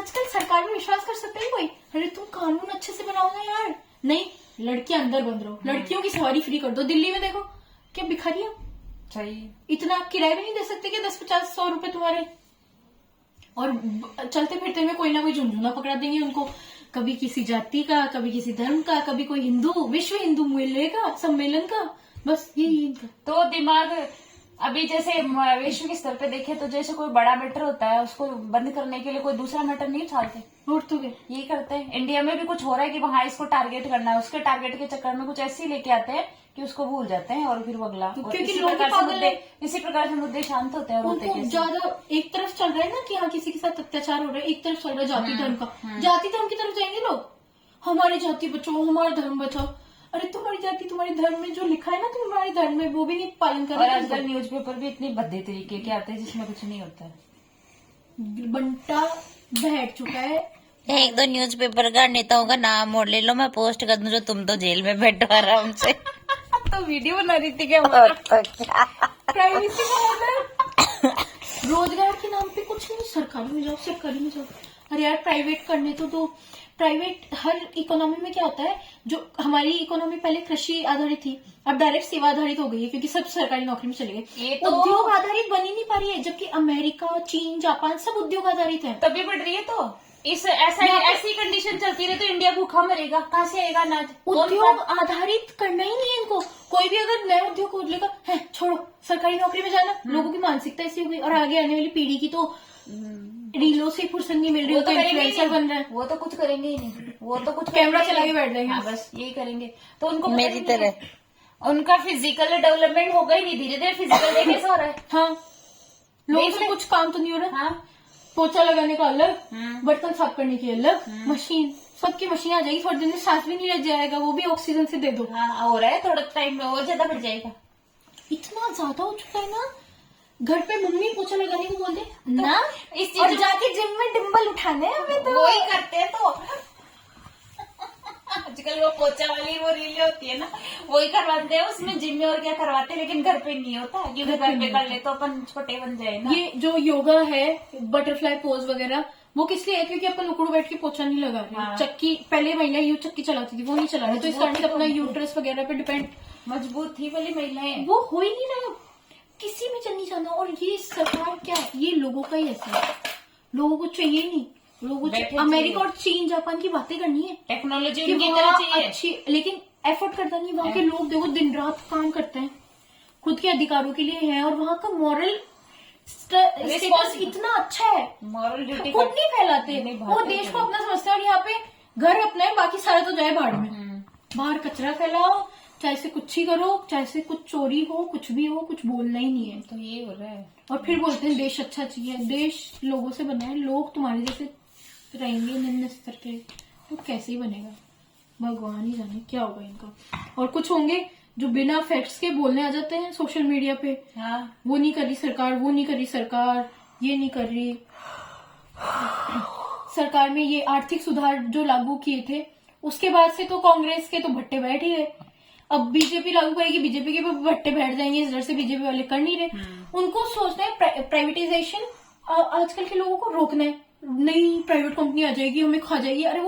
आजकल सरकार में विश्वास कर सकते हैं कोई? अरे तुम कानून अच्छे से बनाओ ना यार। नहीं, लड़कियां अंदर बंद रहो, लड़कियों की सवारी फ्री कर दो। दिल्ली में देखो क्या भिखारियां, सही। इतना आप किराया भी नहीं दे सकते कि 10-50-100 रुपए तुम्हारे, और चलते फिरते में कोई ना कोई झुंझुना पकड़ा देंगे उनको, कभी किसी जाति का, कभी किसी धर्म का, कभी कोई हिंदू, विश्व हिंदू मेले का, सम्मेलन का, बस यही इनका। तो दिमाग अभी जैसे विश्व के स्तर पे देखे तो जैसे कोई बड़ा मैटर होता है उसको बंद करने के लिए कोई दूसरा मैटर नहीं उछालते, और तो क्या, यही करते हैं। इंडिया में भी कुछ हो रहा है कि वहाँ इसको टारगेट करना है, उसके टारगेट के चक्कर में कुछ ऐसे ही लेके आते हैं कि उसको भूल जाते हैं और फिर वो अगला। क्योंकि इसी लोग प्रकार से पागल मुद्दे, है। इसी प्रकार से मुद्दे शांत होते हैं और होते उनको कैसे? ज्यादा एक तरफ चल रहा है ना कि हाँ किसी के साथ अत्याचार हो रहा है, एक तरफ चल रहा है जाति धर्म का, जाति धर्म की तरफ जाएंगे लोग, हमारी जाति बचाओ, हमारा धर्म बचाओ। अरे तुम्हारी जाति तुम्हारे धर्म में जो लिखा है ना तुम्हारे धर्म में वो भी नहीं पालन कर और रहे। आजकल न्यूज़पेपर भी इतने भद्दे तरीके के आते हैं जिसमें कुछ नहीं होता है। बंटा बैठ चुका है। एक दो न्यूज़पेपर का नेताओं का नाम और ले लो, मैं पोस्ट कर दूं जो तुम तो जेल में बैठो आराम से। तो वीडियो बना रही थी क्या? और तो क्या। प्राइवेसी का मतलब रोजगार के नाम पे कुछ नहीं, सरकारी में जाओ, सरकारी में जाओ। अरे यार प्राइवेट करने तो प्राइवेट, हर इकोनॉमी में क्या होता है, जो हमारी इकोनॉमी पहले कृषि आधारित थी, अब डायरेक्ट सेवा आधारित हो गई है क्योंकि सब सरकारी नौकरी में चले गए। ये तो उद्योग आधारित बन ही नहीं पा रही है, जबकि अमेरिका, चीन, जापान सब उद्योग आधारित है। तभी बढ़ रही है। तो इस ऐसी कंडीशन चलती रहे तो इंडिया भूखा मरेगा, कहाँ से आएगा अनाज? उद्योग आधारित करना ही नहीं है इनको। कोई भी अगर नया उद्योग खोल लेगा, है छोड़ो सरकारी नौकरी में जाना, लोगों की मानसिकता ऐसी हो गई। और आगे आने वाली पीढ़ी की तो रीलों से फुर्सत नहीं मिल रही, वो तो करेंगे ही इन्फ्लुएंसर बन रहा है, नहीं, वो तो कुछ करेंगे ही नहीं, वो तो कुछ कैमरा करेंगे चला के ही बैठ जाएंगे। नहीं। हाँ, बस यही करेंगे। तो उनको पता मेरी ही नहीं है। तरह उनका फिजिकल डेवलपमेंट होगा ही नहीं, धीरे धीरे फिजिकल डे कैसे हो रहा है? हाँ, लोगों देख से ले। कुछ काम तो नहीं हो रहा। हाँ, पोछा लगाने का अलग, बर्तन साफ करने की अलग मशीन, सबकी मशीन आ जाएगी, थोड़े दिन में सांस भी नहीं रह जाएगा, वो भी ऑक्सीजन से दे दो। हाँ हो रहा है, थोड़ा टाइम में और ज्यादा बढ़ जाएगा। इतना ज्यादा हो चुका है ना, घर पे मम्मी पोछा लगाने को बोल दे ना, इस और चीज जाके जिम में डिम्बल उठाने हैं हमें तो। वो ही करते हैं। तो आजकल वो पोचा वाली वो रीलें होती है ना, वही करवाते हैं उसमें जिम में, और क्या करवाते हैं, लेकिन घर पे नहीं होता क्योंकि घर पे कर ले तो अपन छोटे बन जाए ना। ये जो योगा है, बटरफ्लाई पोज वगैरह, वो किस लिए है? क्योंकि अपन उकड़ू बैठ के पोछा नहीं लगा रहे। हाँ। चक्की पहले महिला यू चक्की चलाती थी, वो नहीं चला रही, तो इस कारण से अपना यूट्रस वगैरह पे डिपेंड, मजबूत थी वाली महिलाएं। वो हो ही नहीं रहा, किसी में चल नहीं जाना। और ये सरकार क्या है, ये लोगों का ही ऐसा है, लोगों को चाहिए नहीं, लोगों को बैठे अमेरिका और चीन जापान की बातें करनी है टेक्नोलॉजी कि उनकी तरह वहाँ चाहिए। अच्छी, लेकिन एफर्ट करता नहीं। वहाँ के लोग देखो दिन रात काम करते हैं, खुद के अधिकारों के लिए हैं, और वहाँ का मॉरल स्टेटस इतना अच्छा है, मॉरल ड्यूटी खुद नहीं फैलाते, वो देश को अपना समझते हैं। और यहाँ पे घर अपना है, बाकी सारा तो जाए भाड़ में। बाहर कचरा फैलाओ, चाहे से कुछ ही करो, चाहे से कुछ चोरी हो, कुछ भी हो, कुछ बोलना ही नहीं है। तो ये हो रहा है। और फिर बोलते हैं देश अच्छा चाहिए। देश लोगों से बना है, लोग तुम्हारे जैसे रहेंगे निम्न स्तर के तो कैसे ही बनेगा, भगवान ही जाने क्या होगा इनका। और कुछ होंगे जो बिना फैक्ट्स के बोलने आ जाते हैं सोशल मीडिया पे, हाँ, वो नहीं कर रही सरकार, वो नहीं कर रही सरकार, ये नहीं कर रही सरकार में ये आर्थिक सुधार जो लागू किए थे, उसके बाद से तो कांग्रेस के तो भट्टे बैठ ही गए। अब बीजेपी लागू करेगी, बीजेपी के भी भट्टे बैठ जाएंगे, इस डर से बीजेपी वाले कर नहीं रहे। उनको सोचना है प्राइवेटाइजेशन, आजकल के लोगों को रोकना है, नई प्राइवेट कंपनी आ जाएगी हमें खा जाएगी। अरे वो